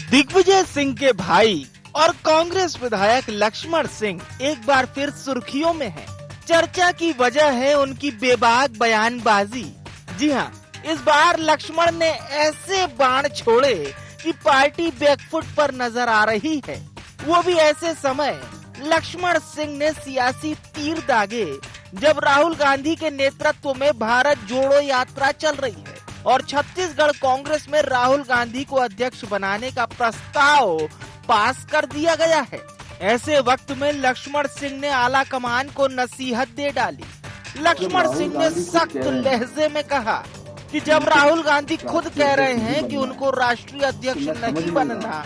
दिग्विजय सिंह के भाई और कांग्रेस विधायक लक्ष्मण सिंह एक बार फिर सुर्खियों में हैं। चर्चा की वजह है उनकी बेबाक बयानबाजी। जी हाँ, इस बार लक्ष्मण ने ऐसे बाण छोड़े कि पार्टी बैकफुट पर नजर आ रही है। वो भी ऐसे समय लक्ष्मण सिंह ने सियासी तीर दागे जब राहुल गांधी के नेतृत्व में भारत जोड़ो यात्रा चल रही है और छत्तीसगढ़ कांग्रेस में राहुल गांधी को अध्यक्ष बनाने का प्रस्ताव पास कर दिया गया है। ऐसे वक्त में लक्ष्मण सिंह ने आला कमान को नसीहत दे डाली। लक्ष्मण सिंह ने सख्त लहजे में कहा कि जब राहुल गांधी खुद कह रहे हैं कि उनको राष्ट्रीय अध्यक्ष नहीं बनना,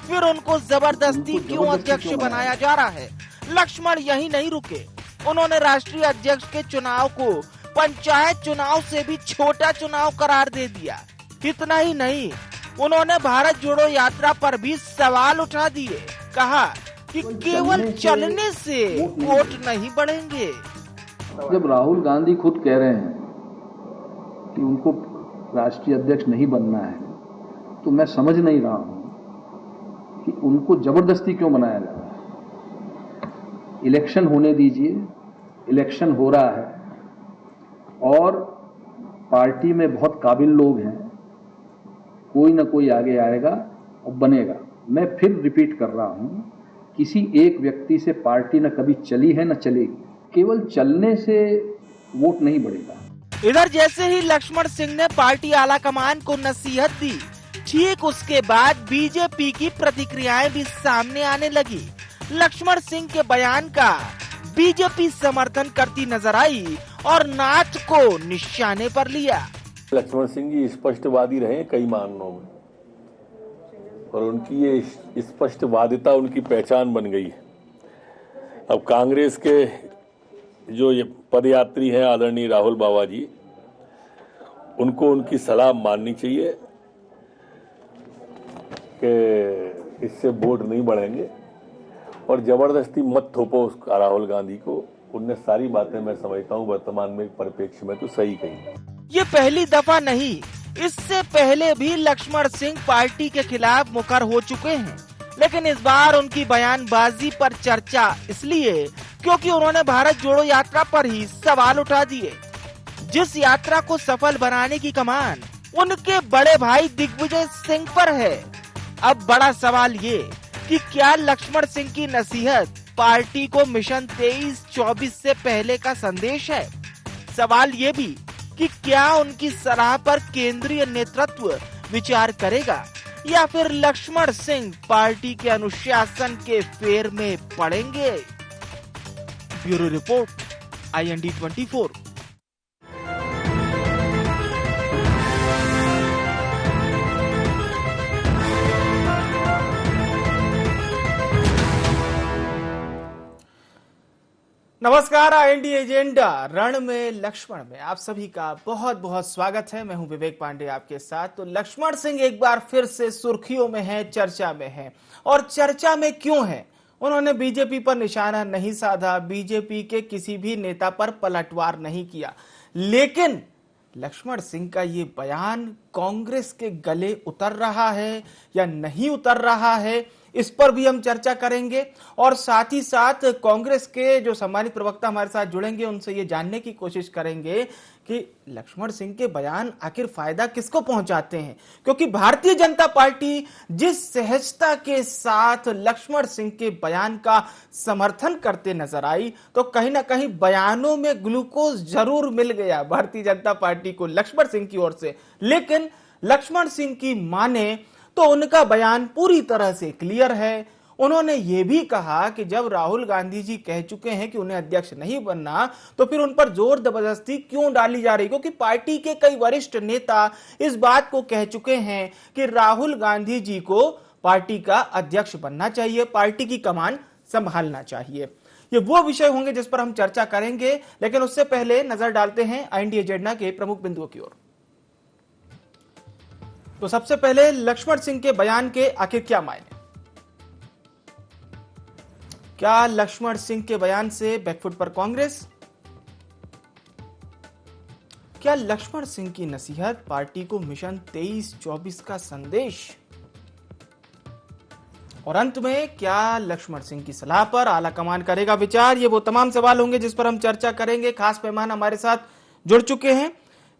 फिर उनको जबरदस्ती क्यों अध्यक्ष बनाया जा रहा है। लक्ष्मण यही नहीं रुके, उन्होंने राष्ट्रीय अध्यक्ष के चुनाव को पंचायत चुनाव से भी छोटा चुनाव करार दे दिया। इतना ही नहीं, उन्होंने भारत जोड़ो यात्रा पर भी सवाल उठा दिए। कहा कि केवल चलने से वोट नहीं बढ़ेंगे। जब राहुल गांधी खुद कह रहे हैं कि उनको राष्ट्रीय अध्यक्ष नहीं बनना है, तो मैं समझ नहीं रहा हूं कि उनको जबरदस्ती क्यों बनाया जा रहा है। इलेक्शन होने दीजिए, इलेक्शन हो रहा है और पार्टी में बहुत काबिल लोग हैं, कोई ना कोई आगे आएगा और बनेगा। मैं फिर रिपीट कर रहा हूं, किसी एक व्यक्ति से पार्टी न कभी चली है न चलेगी। केवल चलने से वोट नहीं बढ़ेगा। इधर जैसे ही लक्ष्मण सिंह ने पार्टी आला कमान को नसीहत दी, ठीक उसके बाद बीजेपी की प्रतिक्रियाएं भी सामने आने लगी। लक्ष्मण सिंह के बयान का बीजेपी समर्थन करती नजर आई और नाथ को निशाने पर लिया। लक्ष्मण सिंह जी स्पष्टवादी रहे कई मामलों में और उनकी ये स्पष्टवादिता उनकी पहचान बन गई है। अब कांग्रेस के जो ये पदयात्री हैं आदरणीय राहुल बाबा जी, उनको उनकी सलाह माननी चाहिए कि इससे वोट नहीं बढ़ेंगे और जबरदस्ती मत थोपो उस राहुल गांधी को। उनने सारी बातें मैं समझता हूँ वर्तमान में परिप्रेक्ष्य में तो सही कही। ये पहली दफा नहीं, इससे पहले भी लक्ष्मण सिंह पार्टी के खिलाफ मुखर हो चुके हैं, लेकिन इस बार उनकी बयानबाजी पर चर्चा इसलिए क्योंकि उन्होंने भारत जोड़ो यात्रा पर ही सवाल उठा दिए, जिस यात्रा को सफल बनाने की कमान उनके बड़े भाई दिग्विजय सिंह पर है। अब बड़ा सवाल ये कि क्या लक्ष्मण सिंह की नसीहत पार्टी को मिशन 23-24 से पहले का संदेश है। सवाल ये भी कि क्या उनकी सलाह पर केंद्रीय नेतृत्व विचार करेगा या फिर लक्ष्मण सिंह पार्टी के अनुशासन के फेर में पड़ेंगे। Bureau report, IND 24। नमस्कार, IND एजेंडा रण में लक्ष्मण में आप सभी का बहुत बहुत स्वागत है। मैं हूं विवेक पांडे आपके साथ। तो लक्ष्मण सिंह एक बार फिर से सुर्खियों में है, चर्चा में है। और चर्चा में क्यों है? उन्होंने बीजेपी पर निशाना नहीं साधा, बीजेपी के किसी भी नेता पर पलटवार नहीं किया, लेकिन लक्ष्मण सिंह का ये बयान कांग्रेस के गले उतर रहा है या नहीं उतर रहा है, इस पर भी हम चर्चा करेंगे। और साथ ही साथ कांग्रेस के जो सम्मानित प्रवक्ता हमारे साथ जुड़ेंगे, उनसे ये जानने की कोशिश करेंगे कि लक्ष्मण सिंह के बयान आखिर फायदा किसको पहुंचाते हैं। क्योंकि भारतीय जनता पार्टी जिस सहजता के साथ लक्ष्मण सिंह के बयान का समर्थन करते नजर आई, तो कहीं ना कहीं बयानों में ग्लूकोज जरूर मिल गया भारतीय जनता पार्टी को लक्ष्मण सिंह की ओर से। लेकिन लक्ष्मण सिंह की माने तो उनका बयान पूरी तरह से क्लियर है। उन्होंने ये भी कहा कि जब राहुल गांधी जी कह चुके हैं कि उन्हें अध्यक्ष नहीं बनना, तो फिर उन पर जोर जबरदस्ती क्यों डाली जा रही, क्योंकि पार्टी के कई वरिष्ठ नेता इस बात को कह चुके हैं कि राहुल गांधी जी को पार्टी का अध्यक्ष बनना चाहिए, पार्टी की कमान संभालना चाहिए। ये वो विषय होंगे जिस पर हम चर्चा करेंगे, लेकिन उससे पहले नजर डालते हैं IND एजेंडा के प्रमुख बिंदुओं की ओर। तो सबसे पहले लक्ष्मण सिंह के बयान के आखिर क्या मायने? क्या लक्ष्मण सिंह के बयान से बैकफुट पर कांग्रेस? क्या लक्ष्मण सिंह की नसीहत पार्टी को मिशन 23-24 का संदेश? और अंत में क्या लक्ष्मण सिंह की सलाह पर आला कमान करेगा विचार, ये वो तमाम सवाल होंगे जिस पर हम चर्चा करेंगे। खास मेहमान हमारे साथ जुड़ चुके हैं।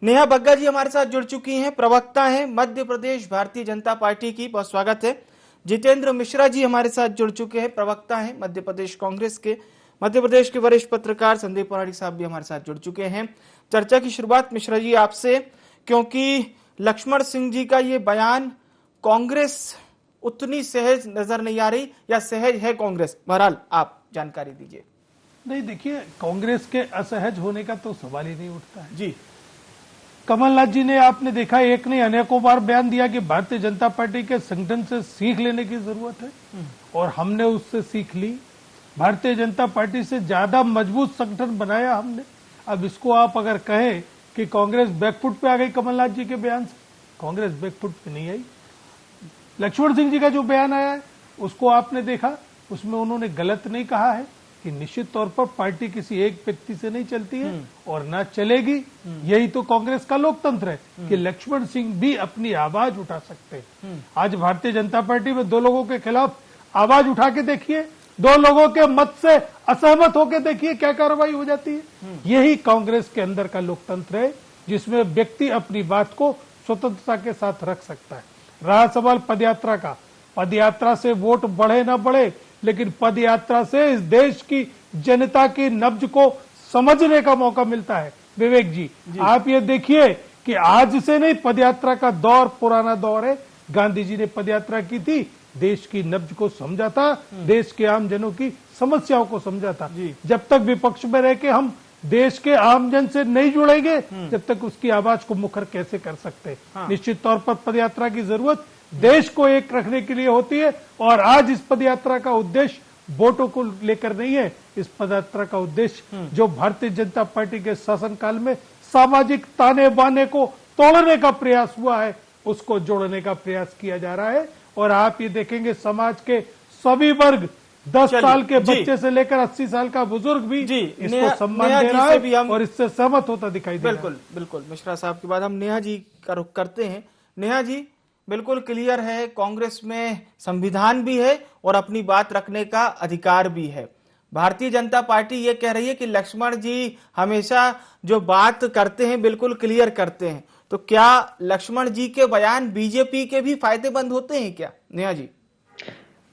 नेहा बग्गा जी हमारे साथ जुड़ चुकी हैं, प्रवक्ता हैं मध्य प्रदेश भारतीय जनता पार्टी की, बहुत स्वागत है। जितेंद्र मिश्रा जी हमारे साथ जुड़ चुके हैं, प्रवक्ता हैं मध्य प्रदेश कांग्रेस के। मध्य प्रदेश के वरिष्ठ पत्रकार संदीप पुराणिक साहब भी हमारे साथ जुड़ चुके हैं। चर्चा की शुरुआत मिश्रा जी आपसे, क्योंकि लक्ष्मण सिंह जी का ये बयान कांग्रेस उतनी सहज नजर नहीं आ रही, या सहज है कांग्रेस? बहरहाल आप जानकारी दीजिए। नहीं, देखिए, कांग्रेस के असहज होने का तो सवाल ही नहीं उठता है जी। कमलनाथ जी ने, आपने देखा, एक नहीं अनेकों बार बयान दिया कि भारतीय जनता पार्टी के संगठन से सीख लेने की जरूरत है, और हमने उससे सीख ली। भारतीय जनता पार्टी से ज्यादा मजबूत संगठन बनाया हमने। अब इसको आप अगर कहें कि कांग्रेस बैकफुट पे आ गई कमलनाथ जी के बयान से, कांग्रेस बैकफुट पे नहीं आई। लक्ष्मण सिंह जी का जो बयान आया है उसको आपने देखा, उसमें उन्होंने गलत नहीं कहा है कि निश्चित तौर पर पार्टी किसी एक व्यक्ति से नहीं चलती है और ना चलेगी। यही तो कांग्रेस का लोकतंत्र है कि लक्ष्मण सिंह भी अपनी आवाज उठा सकते हैं। आज भारतीय जनता पार्टी में दो लोगों के खिलाफ आवाज उठा के देखिए, दो लोगों के मत से असहमत होकर देखिए क्या कार्रवाई हो जाती है। यही कांग्रेस के अंदर का लोकतंत्र है, जिसमें व्यक्ति अपनी बात को स्वतंत्रता के साथ रख सकता है। रहा सवाल पदयात्रा का, पदयात्रा से वोट बढ़े ना बढ़े, लेकिन पदयात्रा से इस देश की जनता की नब्ज को समझने का मौका मिलता है। विवेक जी, आप ये देखिए कि आज से नहीं, पदयात्रा का दौर पुराना दौर है। गांधी जी ने पदयात्रा की थी, देश की नब्ज को समझा था, देश के आम जनों की समस्याओं को समझा था। जब तक विपक्ष में रह के हम देश के आमजन से नहीं जुड़ेंगे, जब तक उसकी आवाज को मुखर कैसे कर सकते। निश्चित तौर पर पदयात्रा की जरूरत देश को एक रखने के लिए होती है, और आज इस पदयात्रा का उद्देश्य वोटों को लेकर नहीं है। इस पदयात्रा का उद्देश्य जो भारतीय जनता पार्टी के शासनकाल में सामाजिक ताने बाने को तोड़ने का प्रयास हुआ है, उसको जोड़ने का प्रयास किया जा रहा है। और आप ये देखेंगे समाज के सभी वर्ग, 10 साल के बच्चे से लेकर 80 साल का बुजुर्ग भी इसको सम्मान दे रहा है और इससे सहमत होता दिखाई दे रहा है। बिल्कुल बिल्कुल, मिश्रा साहब के बाद हम नेहा जी का रुख करते हैं। नेहा जी, बिल्कुल क्लियर है, कांग्रेस में संविधान भी है और अपनी बात रखने का अधिकार भी है। भारतीय जनता पार्टी ये कह रही है कि लक्ष्मण जी हमेशा जो बात करते हैं बिल्कुल क्लियर करते हैं, तो क्या लक्ष्मण जी के बयान बीजेपी के भी फायदेमंद होते हैं क्या? नेहा जी।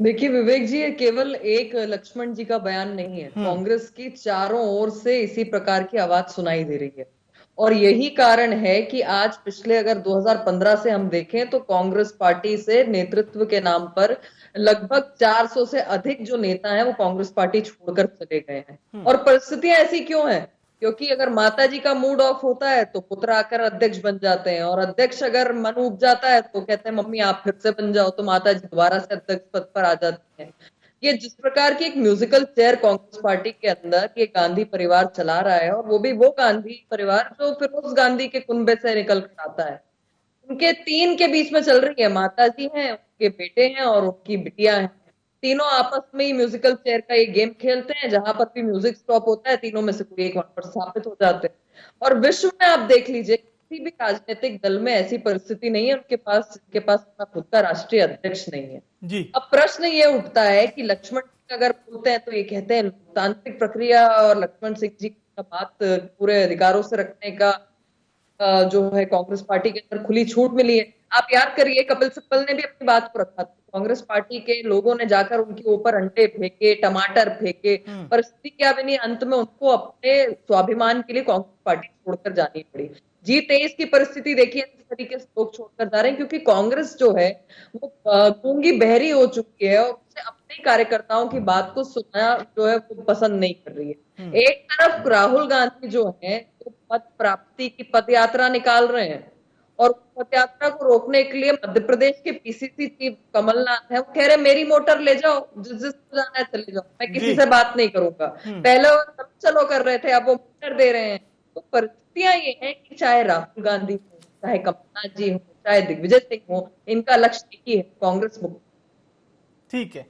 देखिए विवेक जी, ये केवल एक लक्ष्मण जी का बयान नहीं है। कांग्रेस की चारों ओर से इसी प्रकार की आवाज सुनाई दे रही है, और यही कारण है कि आज पिछले अगर 2015 से हम देखें तो कांग्रेस पार्टी से नेतृत्व के नाम पर लगभग 400 से अधिक जो नेता हैं वो कांग्रेस पार्टी छोड़कर चले गए हैं। और परिस्थितियां ऐसी क्यों हैं? क्योंकि अगर माता जी का मूड ऑफ होता है तो पुत्र आकर अध्यक्ष बन जाते हैं, और अध्यक्ष अगर मन उब जाता है तो कहते हैं मम्मी आप फिर से बन जाओ, तो माता जी दोबारा से अध्यक्ष पद पर आ जाती हैं। ये जिस प्रकार की एक म्यूजिकल चेयर कांग्रेस पार्टी के अंदर ये गांधी परिवार चला रहा है, और वो भी वो गांधी परिवार जो फिरोज गांधी के कुनबे से निकल कर आता है, उनके 3 के बीच में चल रही है। माता जी हैं, उनके बेटे हैं और उनकी बिटिया हैं। तीनों आपस में ही म्यूजिकल चेयर का ये गेम खेलते हैं, जहां पर भी म्यूजिक स्टॉप होता है तीनों में से कोई एक वहां पर स्थापित हो जाते हैं। और विश्व में आप देख लीजिए, किसी भी राजनीतिक दल में ऐसी परिस्थिति नहीं है जिनके पास अपना खुद का राष्ट्रीय अध्यक्ष नहीं है जी। अब प्रश्न ये उठता है कि लक्ष्मण सिंह अगर बोलते हैं तो ये कहते हैं लोकतांत्रिक प्रक्रिया और लक्ष्मण सिंह जी का बात पूरे अधिकारों से रखने का जो है कांग्रेस पार्टी के अंदर खुली छूट मिली है। आप याद करिए, कपिल सिब्बल ने भी अपनी बात को रखा था, कांग्रेस पार्टी के लोगों ने जाकर उनके ऊपर अंडे फेंके, टमाटर फेंके, परिस्थिति क्या बनी, अंत में उनको अपने स्वाभिमान के लिए कांग्रेस पार्टी छोड़कर जानी पड़ी। G23 की परिस्थिति देखिए, इस तरीके से लोग छोड़कर जा रहे हैं क्योंकि कांग्रेस जो है वो गूंगी बहरी हो चुकी है और उसे अपने कार्यकर्ताओं की बात को सुनना जो है वो पसंद नहीं कर रही है। एक तरफ राहुल गांधी जो है वो पद प्राप्ति की पदयात्रा निकाल रहे हैं, और पदयात्रा को रोकने के लिए मध्य प्रदेश के पीसीसी चीफ कमलनाथ है, वो कह रहे मेरी मोटर ले जाओ, जिस जाना है चले जाओ, मैं किसी से बात नहीं करूंगा। पहले वो सब चलो कर रहे थे, अब वो मोटर दे रहे हैं। तो परिस्थितियां ये है कि चाहे राहुल गांधी हो, चाहे कमलनाथ जी हो, चाहे दिग्विजय सिंह हो, इनका लक्ष्य एक ही है, कांग्रेस मुक्त। ठीक है।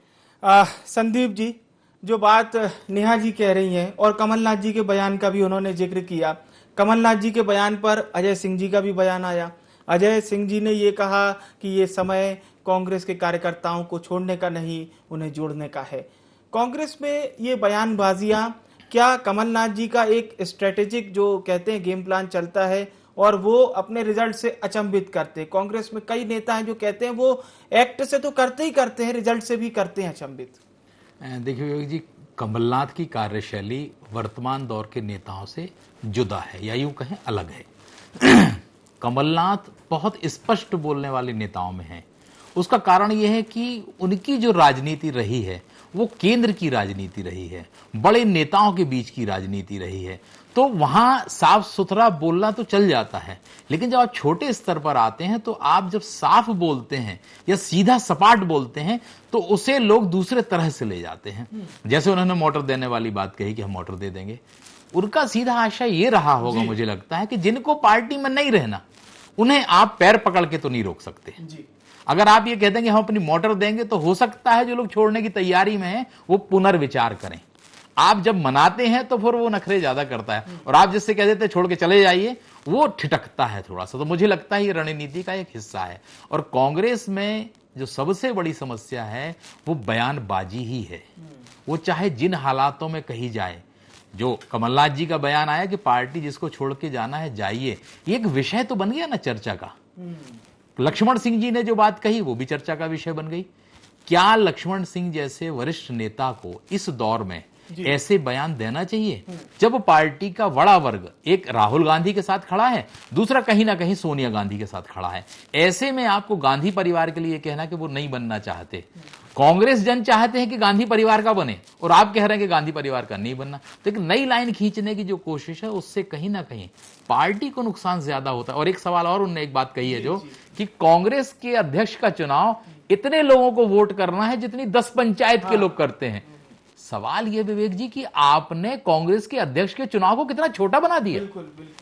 संदीप जी, जो बात नेहा जी कह रही हैं और कमलनाथ जी के बयान का भी उन्होंने जिक्र किया, कमलनाथ जी के बयान पर अजय सिंह जी का भी बयान आया। अजय सिंह जी ने ये कहा कि ये समय कांग्रेस के कार्यकर्ताओं को छोड़ने का नहीं, उन्हें जोड़ने का है। कांग्रेस में ये बयानबाजियां, क्या कमलनाथ जी का एक स्ट्रेटेजिक जो कहते हैं गेम प्लान चलता है और वो अपने रिजल्ट से अचंभित करते हैं? कांग्रेस में कई नेता हैं जो कहते हैं वो एक्ट से तो करते ही करते हैं, रिजल्ट से भी करते हैं अचंभित। देखिए विवेक जी, कमलनाथ की कार्यशैली वर्तमान दौर के नेताओं से जुदा है, या यूं कहें अलग है। कमलनाथ बहुत स्पष्ट बोलने वाले नेताओं में हैं। उसका कारण यह है कि उनकी जो राजनीति रही है वो केंद्र की राजनीति रही है, बड़े नेताओं के बीच की राजनीति रही है, तो वहां साफ सुथरा बोलना तो चल जाता है। लेकिन जब आप छोटे स्तर पर आते हैं तो आप जब साफ बोलते हैं या सीधा सपाट बोलते हैं तो उसे लोग दूसरे तरह से ले जाते हैं। जैसे उन्होंने मोटर देने वाली बात कही कि हम मोटर दे देंगे, उनका सीधा आशय ये रहा होगा मुझे लगता है कि जिनको पार्टी में नहीं रहना उन्हें आप पैर पकड़ के तो नहीं रोक सकते। अगर आप ये कहते हैं कि हम अपनी मोटर देंगे तो हो सकता है जो लोग छोड़ने की तैयारी में हैं वो पुनर्विचार करें। आप जब मनाते हैं तो फिर वो नखरे ज्यादा करता है, और आप जिससे कह देते छोड़ के चले जाइए वो ठिठकता है थोड़ा सा। तो मुझे लगता है ये रणनीति का एक हिस्सा है। और कांग्रेस में जो सबसे बड़ी समस्या है वो बयानबाजी ही है। वो चाहे जिन हालातों में कही जाए, जो कमलनाथ जी का बयान आया कि पार्टी जिसको छोड़ के जाना है जाइए, ये एक विषय तो बन गया ना चर्चा का। लक्ष्मण सिंह जी ने जो बात कही वो भी चर्चा का विषय बन गई। क्या लक्ष्मण सिंह जैसे वरिष्ठ नेता को इस दौर में ऐसे बयान देना चाहिए जब पार्टी का बड़ा वर्ग एक राहुल गांधी के साथ खड़ा है, दूसरा कहीं ना कहीं सोनिया गांधी के साथ खड़ा है? ऐसे में आपको गांधी परिवार के लिए कहना कि वो नहीं बनना चाहते, कांग्रेस जन चाहते हैं कि गांधी परिवार का बने और आप कह रहे हैं कि गांधी परिवार का नहीं बनना, तो एक नई लाइन खींचने की जो कोशिश है उससे कहीं ना कहीं पार्टी को नुकसान ज्यादा होता है। और एक सवाल और उन्होंने एक बात कही है जो कि कांग्रेस के अध्यक्ष का चुनाव इतने लोगों को वोट करना है जितनी 10 पंचायत के लोग करते हैं। सवाल यह विवेक जी कि आपने कांग्रेस के अध्यक्ष के चुनाव को कितना छोटा बना दिया।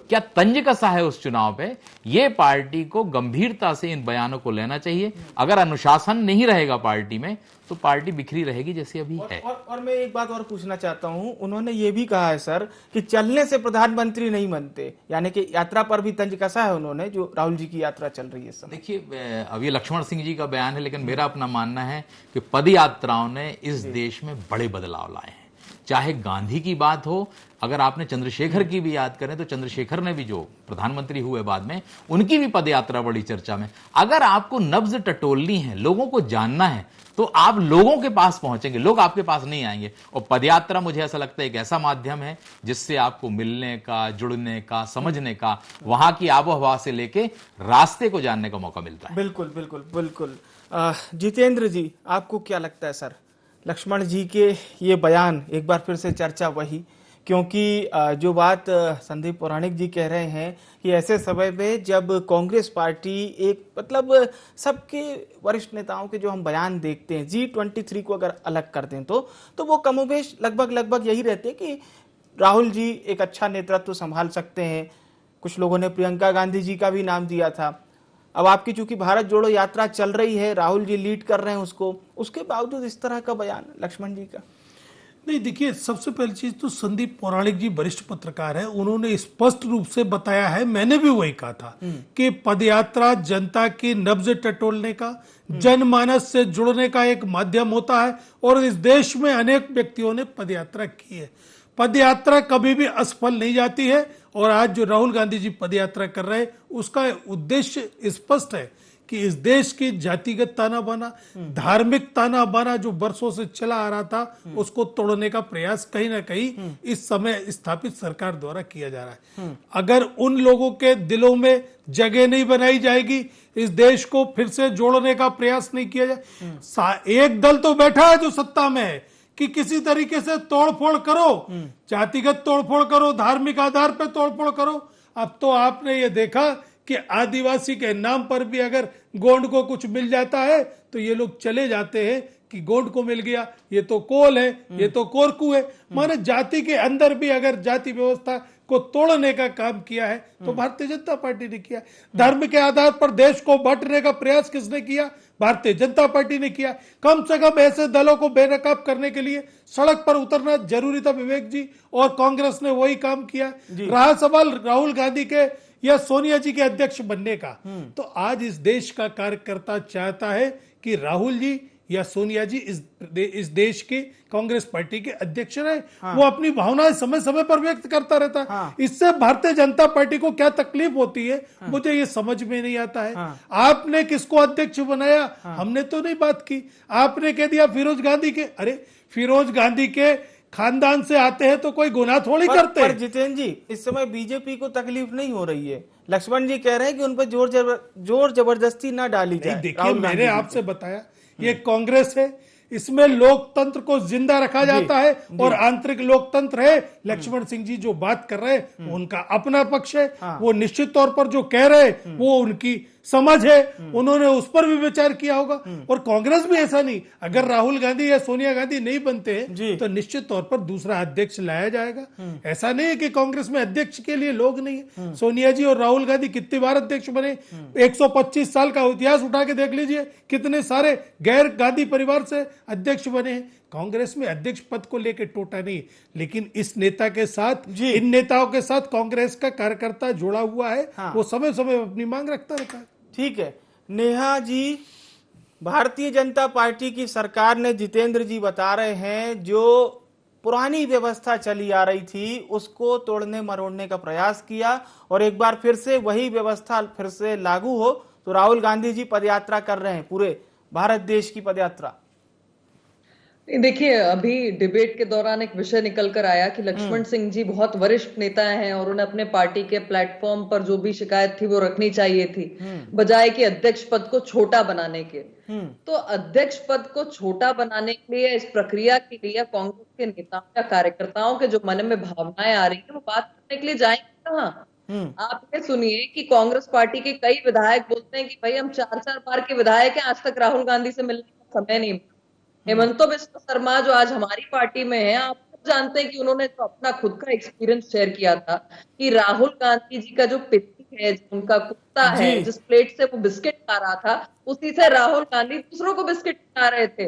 क्या तंज कसा है उस चुनाव पे? ये पार्टी को गंभीरता से इन बयानों को लेना चाहिए। अगर अनुशासन नहीं रहेगा पार्टी में तो पार्टी बिखरी रहेगी जैसी अभी है। और मैं एक बात और पूछना चाहता हूं, उन्होंने ये भी कहा है सर कि चलने से प्रधानमंत्री नहीं बनते, यानी कि यात्रा पर भी तंज कसा है उन्होंने, जो राहुल जी की यात्रा चल रही है इस समय। देखिए, अब ये लक्ष्मण सिंह जी का बयान है, लेकिन मेरा अपना मानना है कि पद यात्राओं ने इस देश में बड़े बदलाव लाए हैं। चाहे गांधी की बात हो, अगर आपने चंद्रशेखर की भी याद करें तो चंद्रशेखर ने भी जो प्रधानमंत्री हुए बाद में, उनकी भी पदयात्रा बड़ी चर्चा में। अगर आपको नब्ज टटोलनी है, लोगों को जानना है, तो आप लोगों के पास पहुंचेंगे, लोग आपके पास नहीं आएंगे। और पदयात्रा मुझे ऐसा लगता है एक ऐसा माध्यम है जिससे आपको मिलने का, जुड़ने का, समझने का, वहां की आबोहवा से लेके रास्ते को जानने का मौका मिलता है। बिल्कुल बिल्कुल बिल्कुल। जितेंद्र जी, आपको क्या लगता है सर, लक्ष्मण जी के ये बयान, एक बार फिर से चर्चा वही, क्योंकि जो बात संदीप पौराणिक जी कह रहे हैं कि ऐसे समय में जब कांग्रेस पार्टी एक मतलब सबके वरिष्ठ नेताओं के जो हम बयान देखते हैं, G23 को अगर अलग कर दें तो वो कमोबेश लगभग यही रहते हैं कि राहुल जी एक अच्छा नेतृत्व संभाल सकते हैं। कुछ लोगों ने प्रियंका गांधी जी का भी नाम दिया था। अब आपकी चूंकि भारत जोड़ो यात्रा चल रही है, राहुल जी लीड कर रहे हैं उसको, उसके बावजूद इस तरह का बयान लक्ष्मण जी का? नहीं, देखिए, सबसे पहली चीज तो संदीप पौराणिक जी वरिष्ठ पत्रकार है, उन्होंने स्पष्ट रूप से बताया है, मैंने भी वही कहा था कि पदयात्रा जनता की नब्ज टटोलने का, जनमानस से जुड़ने का एक माध्यम होता है। और इस देश में अनेक व्यक्तियों ने पदयात्रा की है। पदयात्रा कभी भी असफल नहीं जाती है। और आज जो राहुल गांधी जी पदयात्रा कर रहे हैं उसका उद्देश्य स्पष्ट है कि इस देश की जातिगत ताना बाना, धार्मिक ताना बाना जो वर्षों से चला आ रहा था, उसको तोड़ने का प्रयास कहीं ना कहीं इस समय स्थापित सरकार द्वारा किया जा रहा है। अगर उन लोगों के दिलों में जगह नहीं बनाई जाएगी, इस देश को फिर से जोड़ने का प्रयास नहीं किया जाए, एक दल तो बैठा है जो सत्ता में है कि किसी तरीके से तोड़फोड़ करो, जातिगत तोड़फोड़ करो, धार्मिक आधार पर तोड़फोड़ करो। अब तो आपने ये देखा कि आदिवासी के नाम पर भी अगर गोंड को कुछ मिल जाता है तो ये लोग चले जाते हैं कि गोंड को मिल गया, ये तो कोल है, ये तो कोरकू है। माने जाति के अंदर भी अगर जाति व्यवस्था को तोड़ने का काम किया है तो भारतीय जनता पार्टी ने किया। धर्म के आधार पर देश को बांटने का प्रयास किसने किया? भारतीय जनता पार्टी ने किया। कम से कम ऐसे दलों को बेनकाब करने के लिए सड़क पर उतरना जरूरी था विवेक जी, और कांग्रेस ने वही काम किया। रहा सवाल राहुल गांधी के या सोनिया जी के अध्यक्ष बनने का, तो आज इस देश का कार्यकर्ता चाहता है कि राहुल जी या सोनिया जी इस देश के कांग्रेस पार्टी के अध्यक्ष रहे। वो अपनी भावनाएं समय समय पर व्यक्त करता रहता है। इससे भारतीय जनता पार्टी को क्या तकलीफ होती है मुझे ये समझ में नहीं आता है। आपने किसको अध्यक्ष बनाया, हमने तो नहीं बात की। आपने कह दिया फिरोज गांधी के, अरे फिरोज गांधी के खानदान से आते हैं तो कोई गुनाह थोड़ी करते हैं। पर जितेंद्र जी, इस समय बीजेपी को तकलीफ नहीं हो रही है। लक्ष्मण जी कह रहे हैं कि उन पर जोर जबरदस्ती ना डाली जाए। देखिए, मैंने आपसे बताया ये कांग्रेस है, इसमें लोकतंत्र को जिंदा रखा जाता है और आंतरिक लोकतंत्र है। लक्ष्मण सिंह जी जो बात कर रहे हैं उनका अपना पक्ष है। वो निश्चित तौर पर जो कह रहे हैं वो उनकी समझ है, उन्होंने उस पर भी विचार किया होगा। और कांग्रेस भी ऐसा नहीं, अगर राहुल गांधी या सोनिया गांधी नहीं बनते हैं तो निश्चित तौर पर दूसरा अध्यक्ष लाया जाएगा। ऐसा नहीं है कि कांग्रेस में अध्यक्ष के लिए लोग नहीं है। सोनिया जी और राहुल गांधी कितनी बार अध्यक्ष बने, 125 साल का इतिहास उठा के देख लीजिए, कितने सारे गैर गांधी परिवार से अध्यक्ष बने हैं। कांग्रेस में अध्यक्ष पद को लेकर टोटा नहीं, लेकिन इस नेता के साथ, इन नेताओं के साथ कांग्रेस का कार्यकर्ता जुड़ा हुआ है। वो समय समय अपनी मांग रखता रहता है। ठीक है नेहा जी, भारतीय जनता पार्टी की सरकार ने, जितेंद्र जी बता रहे हैं, जो पुरानी व्यवस्था चली आ रही थी उसको तोड़ने मरोड़ने का प्रयास किया और एक बार फिर से वही व्यवस्था फिर से लागू हो। तो राहुल गांधी जी पदयात्रा कर रहे हैं, पूरे भारत देश की पदयात्रा। देखिए, अभी डिबेट के दौरान एक विषय निकल कर आया कि लक्ष्मण सिंह जी बहुत वरिष्ठ नेता हैं और उन्हें अपने पार्टी के प्लेटफॉर्म पर जो भी शिकायत थी वो रखनी चाहिए थी, बजाय कि अध्यक्ष पद को छोटा बनाने के। तो अध्यक्ष पद को छोटा बनाने के लिए, इस प्रक्रिया के लिए कांग्रेस के नेताओं या कार्यकर्ताओं के जो मन में भावनाएं आ रही है वो बात करने के लिए जाएंगे कहाँ? आप ये सुनिए कि कांग्रेस पार्टी के कई विधायक बोलते हैं कि भाई हम 4-4 बार के विधायक हैं, आज तक राहुल गांधी से मिलने का समय नहीं मिला। हेमंतो बिस्वा शर्मा जो आज हमारी पार्टी में है, आप जानते हैं कि उन्होंने तो अपना खुद का एक्सपीरियंस शेयर किया था कि राहुल गांधी जी का जो पिता है, उनका कुत्ता है, जिस प्लेट से वो बिस्किट खा रहा था उसी से राहुल गांधी दूसरों को बिस्किट खा रहे थे।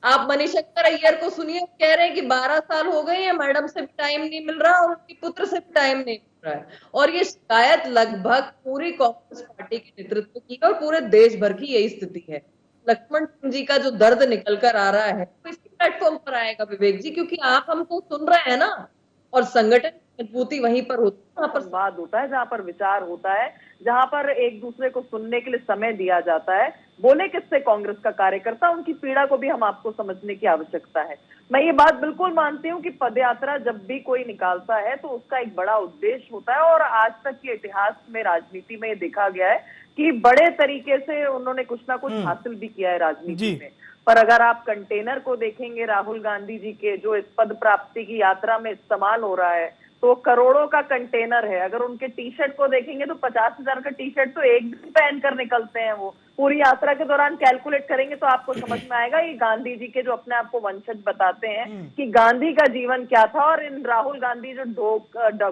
आप मनीशंकर अय्यर को सुनिए, कह रहे हैं कि 12 साल हो गए हैं, मैडम से भी टाइम नहीं मिल रहा और उनके पुत्र से भी टाइम नहीं मिल रहा है। और ये शिकायत लगभग पूरी कांग्रेस पार्टी के नेतृत्व की और पूरे देश भर की यही स्थिति है। लक्ष्मण सिंह जी का जो दर्द निकल कर आ रहा है वो इसी प्लेटफॉर्म पर आएगा विवेक जी, क्योंकि आप हमको सुन रहे हैं ना, और संगठन की मजबूती वहीं पर होती है, वहां पर संवाद होता है, जहां पर विचार होता है, जहां पर एक दूसरे को सुनने के लिए समय दिया जाता है। बोले किससे कांग्रेस का कार्यकर्ता, उनकी पीड़ा को भी हम आपको समझने की आवश्यकता है। मैं ये बात बिल्कुल मानती हूँ कि पदयात्रा जब भी कोई निकालता है तो उसका एक बड़ा उद्देश्य होता है, और आज तक के इतिहास में, राजनीति में देखा गया है कि बड़े तरीके से उन्होंने कुछ ना कुछ हासिल भी किया है राजनीति में। पर अगर आप कंटेनर को देखेंगे राहुल गांधी जी के, जो इस पद प्राप्ति की यात्रा में इस्तेमाल हो रहा है, तो करोड़ों का कंटेनर है। अगर उनके टी शर्ट को देखेंगे तो 50,000 का टी शर्ट तो एक दिन पहनकर निकलते हैं। वो पूरी यात्रा के दौरान कैलकुलेट करेंगे तो आपको समझ में आएगा ये गांधी जी के, जो अपने आप को वंशज बताते हैं, कि गांधी का जीवन क्या था, और इन राहुल गांधी जो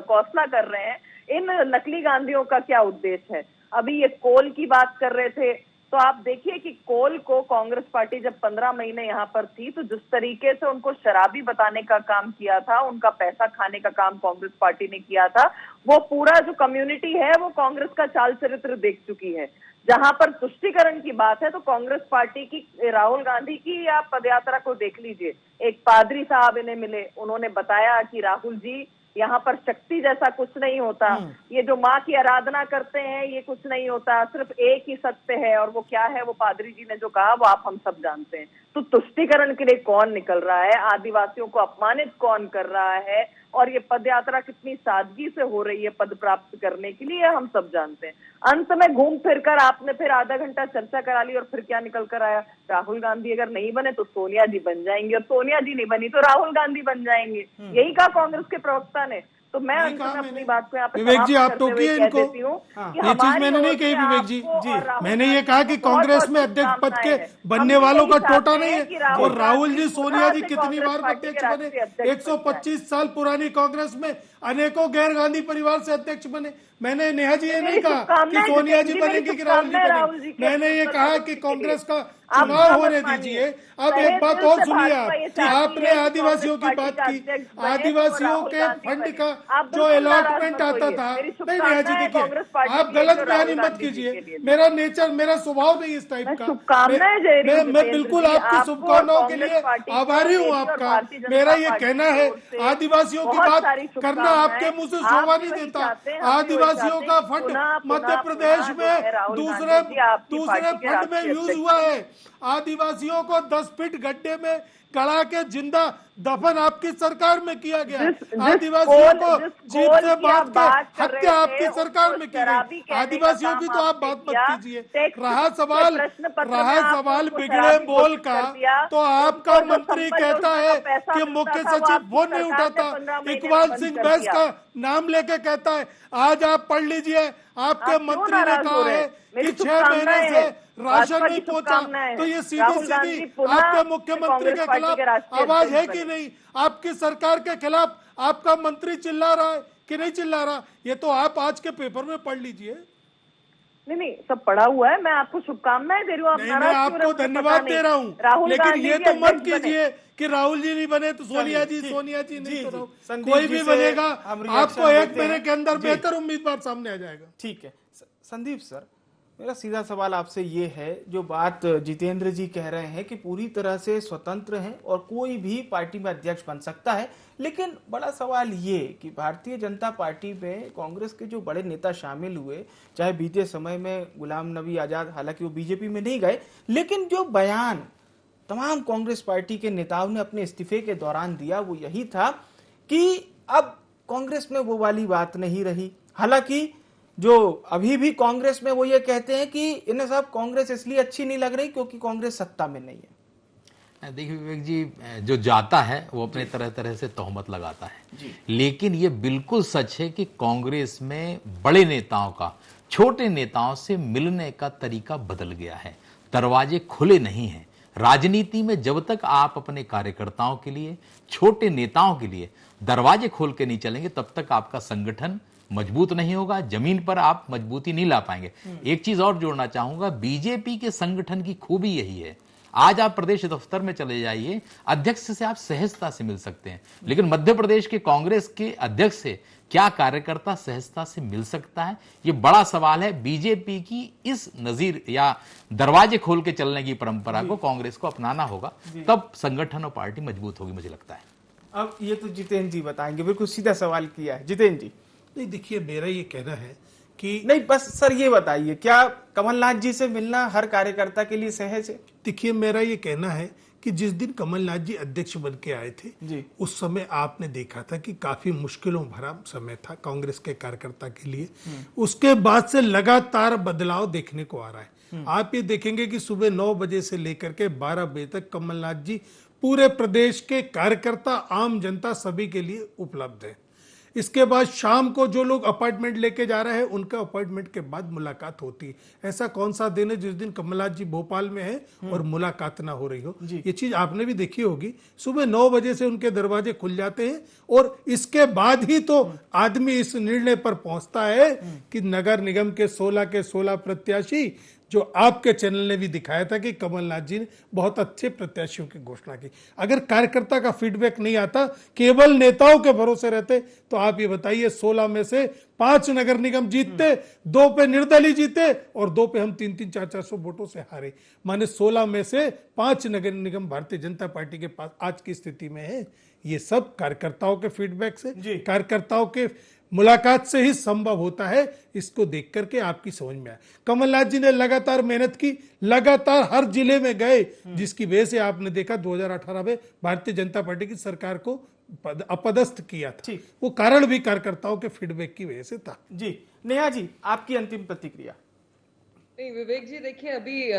कौसला कर रहे हैं, इन नकली गांधियों का क्या उद्देश्य है। अभी ये कोल की बात कर रहे थे, तो आप देखिए कि कोल को कांग्रेस पार्टी जब 15 महीने यहाँ पर थी तो जिस तरीके से उनको शराबी बताने का काम किया था, उनका पैसा खाने का काम कांग्रेस पार्टी ने किया था, वो पूरा जो कम्युनिटी है वो कांग्रेस का चाल चरित्र देख चुकी है। जहां पर तुष्टीकरण की बात है तो कांग्रेस पार्टी की, राहुल गांधी की आप पदयात्रा को देख लीजिए, एक पादरी साहब इन्हें मिले, उन्होंने बताया कि राहुल जी यहाँ पर शक्ति जैसा कुछ नहीं होता, ये जो माँ की आराधना करते हैं ये कुछ नहीं होता, सिर्फ एक ही सत्य है, और वो क्या है, वो पादरी जी ने जो कहा वो आप हम सब जानते हैं। तो तुष्टीकरण के लिए कौन निकल रहा है, आदिवासियों को अपमानित कौन कर रहा है, और ये पदयात्रा कितनी सादगी से हो रही है पद प्राप्त करने के लिए, हम सब जानते हैं। अंत में घूम फिर कर आपने फिर आधा घंटा चर्चा करा ली और फिर क्या निकल कर आया, राहुल गांधी अगर नहीं बने तो सोनिया जी बन जाएंगे, और सोनिया जी नहीं बनी तो राहुल गांधी बन जाएंगे। यही कहा कांग्रेस के प्रवक्ता ने। तो मैं अंत में अपनी बात को यहाँ पे विवेक जी आप टोकिए इनको, ये चीज मैंने नहीं कही विवेक जी, मैंने ये कहा कि कांग्रेस में अध्यक्ष पद के बनने वालों का टोटा नहीं है। और राहुल जी, सोनिया जी कितनी बार अध्यक्ष बने, 125 साल पुरानी कांग्रेस में अनेकों गैर गांधी परिवार से अध्यक्ष बने। मैंने नेहा जी ये नहीं कहा कि सोनिया जी बनेंगे कि राहुल जी बनेंगे, मैंने ये कहा कि कांग्रेस का चुनाव होने दीजिए। अब एक बात और सुनिए, आपने आदिवासियों की बात की, आदिवासियों के फंड का आप जो बिल्कुल नाराज अलॉटमेंट मत आता होइए। था, मेरी नहीं नेहा जी शुभकामनाएं कांग्रेस देखिए, पार्टी आप के लिए, गलत जो बयानी राहुल मत गांधी जी कीजिए, के लिए। मेरा नेचर, मेरा स्वभाव नहीं इस टाइप मैं का। शुभकामनाएं दे रही हूं मैं जितेंद्र बिल्कुल जी, आपकी आपको शुभकामनाओं के कांग्रेस लिए पार्टी को, आभारी हूँ मेरी और आपका। भारतीय जनता मेरा ये पार्टी कहना की है, ओर से आदिवासियों की बहुत बात सारी करना आपके शुभकामनाएं। मुंह से आप शोभा भी नहीं वही देता। चाहते हैं, हम भी वही आदिवासियों चाहते हैं का कि फंड पुनः मध्य प्रदेश जो है में राहुल दूसरे गांधी जी आपकी पार्टी के फंड में राष्ट्रीय यूज अध्यक्ष हुआ है। आदिवासियों को 10 फीट गड्ढे में गड़ा के जिंदा दफन आपकी सरकार में किया गया। आदिवासियों को जीप से बांध के हत्या आपकी सरकार में की गई। आदिवासियों की तो आप बात मत कीजिए। रहा सवाल बिगड़े बोल का, तो आपका मंत्री कहता है कि मुख्य सचिव फोन नहीं उठाता। इकबाल सिंह बैस का नाम लेके कहता है। आज आप पढ़ लीजिए, आपके मंत्री ने कहा है कि 6 महीने से राशन नहीं पहुंचा। तो ये सीधी सीधी आपके मुख्यमंत्री के खिलाफ आवाज है कि नहीं? आपकी सरकार के खिलाफ आपका मंत्री चिल्ला रहा है कि नहीं चिल्ला रहा? ये तो आप आज के पेपर में पढ़ लीजिए। नहीं, सब पढ़ा हुआ है। मैं आपको शुभकामनाएं दे रही हूँ। नहीं, मैं आपको धन्यवाद दे रहा हूँ, लेकिन ये तो मत कीजिए कि राहुल जी नहीं बने तो सोनिया जी नहीं तो कोई भी बनेगा, आपको 1 महीने के अंदर बेहतर उम्मीदवार सामने आ जाएगा। ठीक है संदीप सर, मेरा सीधा सवाल आपसे ये है, जो बात जितेंद्र जी कह रहे हैं कि पूरी तरह से स्वतंत्र हैं और कोई भी पार्टी में अध्यक्ष बन सकता है, लेकिन बड़ा सवाल ये कि भारतीय जनता पार्टी में कांग्रेस के जो बड़े नेता शामिल हुए, चाहे बीते समय में गुलाम नबी आजाद, हालांकि वो बीजेपी में नहीं गए, लेकिन जो बयान तमाम कांग्रेस पार्टी के नेताओं ने अपने इस्तीफे के दौरान दिया वो यही था कि अब कांग्रेस में वो वाली बात नहीं रही। हालांकि जो अभी भी कांग्रेस में वो ये कहते हैं कि इन्हें साहब कांग्रेस इसलिए अच्छी नहीं लग रही क्योंकि कांग्रेस सत्ता में नहीं है। देखिए विवेक जी, जो जाता है वो अपने तरह तरह से तोहमत लगाता है, लेकिन ये बिल्कुल सच है कि कांग्रेस में बड़े नेताओं का छोटे नेताओं से मिलने का तरीका बदल गया है। दरवाजे खुले नहीं हैं। राजनीति में जब तक आप अपने कार्यकर्ताओं के लिए, छोटे नेताओं के लिए दरवाजे खोल के नहीं चलेंगे, तब तक आपका संगठन मजबूत नहीं होगा, जमीन पर आप मजबूती नहीं ला पाएंगे। एक चीज और जोड़ना चाहूंगा, बीजेपी के संगठन की खूबी यही है। आज आप प्रदेश दफ्तर में चले जाइए, अध्यक्ष से आप सहजता से मिल सकते हैं, लेकिन मध्य प्रदेश के कांग्रेस के अध्यक्ष से क्या कार्यकर्ता सहजता से मिल सकता है? ये बड़ा सवाल है। बीजेपी की इस नजीर या दरवाजे खोल के चलने की परंपरा को कांग्रेस को अपनाना होगा, तब संगठन और पार्टी मजबूत होगी, मुझे लगता है। अब ये तो जितेंद्र जी बताएंगे, बिल्कुल सीधा सवाल किया है जितेंद्र जी। नहीं देखिए, मेरा ये कहना है कि नहीं, बस सर ये बताइए, क्या कमलनाथ जी से मिलना हर कार्यकर्ता के लिए सहज है? देखिए, मेरा ये कहना है कि जिस दिन कमलनाथ जी अध्यक्ष बन के आए थे जी, उस समय आपने देखा था कि काफी मुश्किलों भरा समय था कांग्रेस के कार्यकर्ता के लिए। उसके बाद से लगातार बदलाव देखने को आ रहा है। आप ये देखेंगे कि सुबह 9 बजे से लेकर के 12 बजे तक कमलनाथ जी पूरे प्रदेश के कार्यकर्ता, आम जनता सभी के लिए उपलब्ध है। इसके बाद शाम को जो लोग अपॉइंटमेंट लेके जा रहे हैं उनका अपॉइंटमेंट के बाद मुलाकात होती है। ऐसा कौन सा दिन है जिस दिन कमलनाथ जी भोपाल में है और मुलाकात ना हो रही हो? ये चीज आपने भी देखी होगी। सुबह 9 बजे से उनके दरवाजे खुल जाते हैं और इसके बाद ही तो आदमी इस निर्णय पर पहुंचता है कि नगर निगम के 16 प्रत्याशी, जो आपके चैनल ने भी दिखाया था कि कमलनाथ जी ने बहुत अच्छे प्रत्याशियों की घोषणा की। अगर कार्यकर्ता का फीडबैक नहीं आता, केवल नेताओं के भरोसे रहते, तो आप ये बताइए 16 में से 5 नगर निगम जीतते, 2 पे निर्दलीय जीते और 2 पे हम 300, 400 वोटों से हारे। माने 16 में से 5 नगर निगम भारतीय जनता पार्टी के पास आज की स्थिति में है। ये सब कार्यकर्ताओं के फीडबैक से, कार्यकर्ताओं के मुलाकात से ही संभव होता है। इसको देख करके आपकी समझ में आया। कमलनाथ जी ने लगातार मेहनत की, लगातार हर जिले में गए, जिसकी वजह से आपने देखा 2018 में भारतीय जनता पार्टी की सरकार को अपदस्थ किया था। वो कारण भी कार्यकर्ताओं के फीडबैक की वजह से था। जी नेहा जी, आपकी अंतिम प्रतिक्रिया। नहीं विवेक जी, देखिए अभी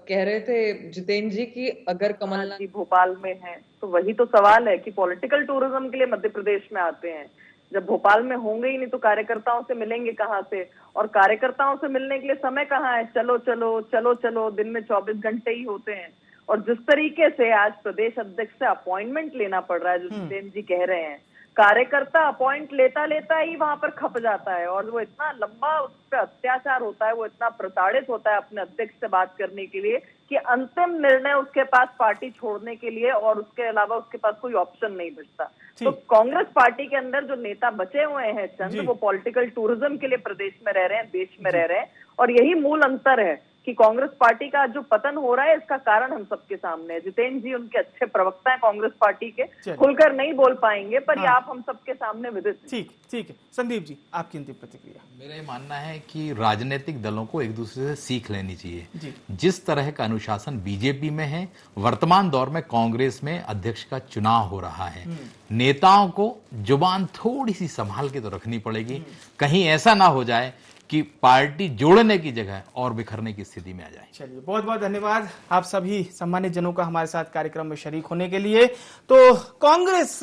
कह रहे थे जितेंद्र जी की अगर कमलनाथ जी भोपाल में है तो वही तो सवाल है कि पॉलिटिकल टूरिज्म के लिए मध्य प्रदेश में आते हैं। जब भोपाल में होंगे ही नहीं तो कार्यकर्ताओं से मिलेंगे कहाँ से? और कार्यकर्ताओं से मिलने के लिए समय कहाँ है? चलो चलो चलो चलो, दिन में 24 घंटे ही होते हैं। और जिस तरीके से आज प्रदेश अध्यक्ष से अपॉइंटमेंट लेना पड़ रहा है, जो जितेंद्र जी कह रहे हैं, कार्यकर्ता अपॉइंट लेता लेता ही वहां पर खप जाता है और वो इतना लंबा उस पर अत्याचार होता है, वो इतना प्रताड़ित होता है अपने अध्यक्ष से बात करने के लिए कि अंतिम निर्णय उसके पास पार्टी छोड़ने के लिए और उसके अलावा उसके पास कोई ऑप्शन नहीं बचता। तो कांग्रेस पार्टी के अंदर जो नेता बचे हुए हैं चंद, वो पॉलिटिकल टूरिज्म के लिए प्रदेश में रह रहे हैं, देश में रह रहे हैं, और यही मूल अंतर है कि कांग्रेस पार्टी का जो पतन हो रहा है इसका कारण हम सबके सामने है। जितेंद्र जी उनके अच्छे प्रवक्ता हैं कांग्रेस पार्टी के, खुलकर नहीं बोल पाएंगे पर ये आप हम सबके सामने विदित। ठीक है संदीप जी, आपकी अंतिम प्रतिक्रिया। मेरा ये मानना है कि राजनीतिक दलों को एक दूसरे से सीख लेनी चाहिए। जिस तरह का अनुशासन बीजेपी में है, वर्तमान दौर में कांग्रेस में अध्यक्ष का चुनाव हो रहा है। नेताओं को जुबान थोड़ी सी संभाल के तो रखनी पड़ेगी, कहीं ऐसा ना हो जाए कि पार्टी जोड़ने की जगह और बिखरने की स्थिति में आ जाए। चलिए, बहुत बहुत धन्यवाद आप सभी सम्मानित जनों का हमारे साथ कार्यक्रम में शरीक होने के लिए। तो कांग्रेस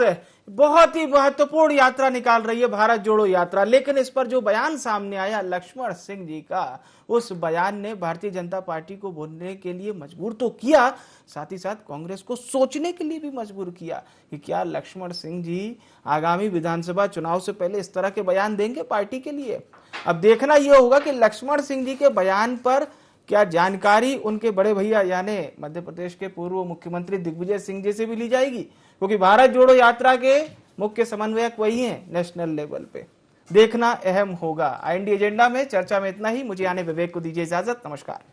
बहुत ही महत्वपूर्ण यात्रा निकाल रही है, भारत जोड़ो यात्रा, लेकिन इस पर जो बयान सामने आया लक्ष्मण सिंह जी का, उस बयान ने भारतीय जनता पार्टी को बोलने के लिए मजबूर तो किया, साथ ही साथ कांग्रेस को सोचने के लिए भी मजबूर किया कि क्या लक्ष्मण सिंह जी आगामी विधानसभा चुनाव से पहले इस तरह के बयान देंगे पार्टी के लिए। अब देखना यह होगा कि लक्ष्मण सिंह जी के बयान पर क्या जानकारी उनके बड़े भैया यानी मध्य प्रदेश के पूर्व मुख्यमंत्री दिग्विजय सिंह जी से भी ली जाएगी, क्योंकि भारत जोड़ो यात्रा के मुख्य समन्वयक वही हैं नेशनल लेवल पे। देखना अहम होगा। IND एजेंडा में चर्चा में इतना ही। मुझे आने विवेक को दीजिए इजाजत। नमस्कार।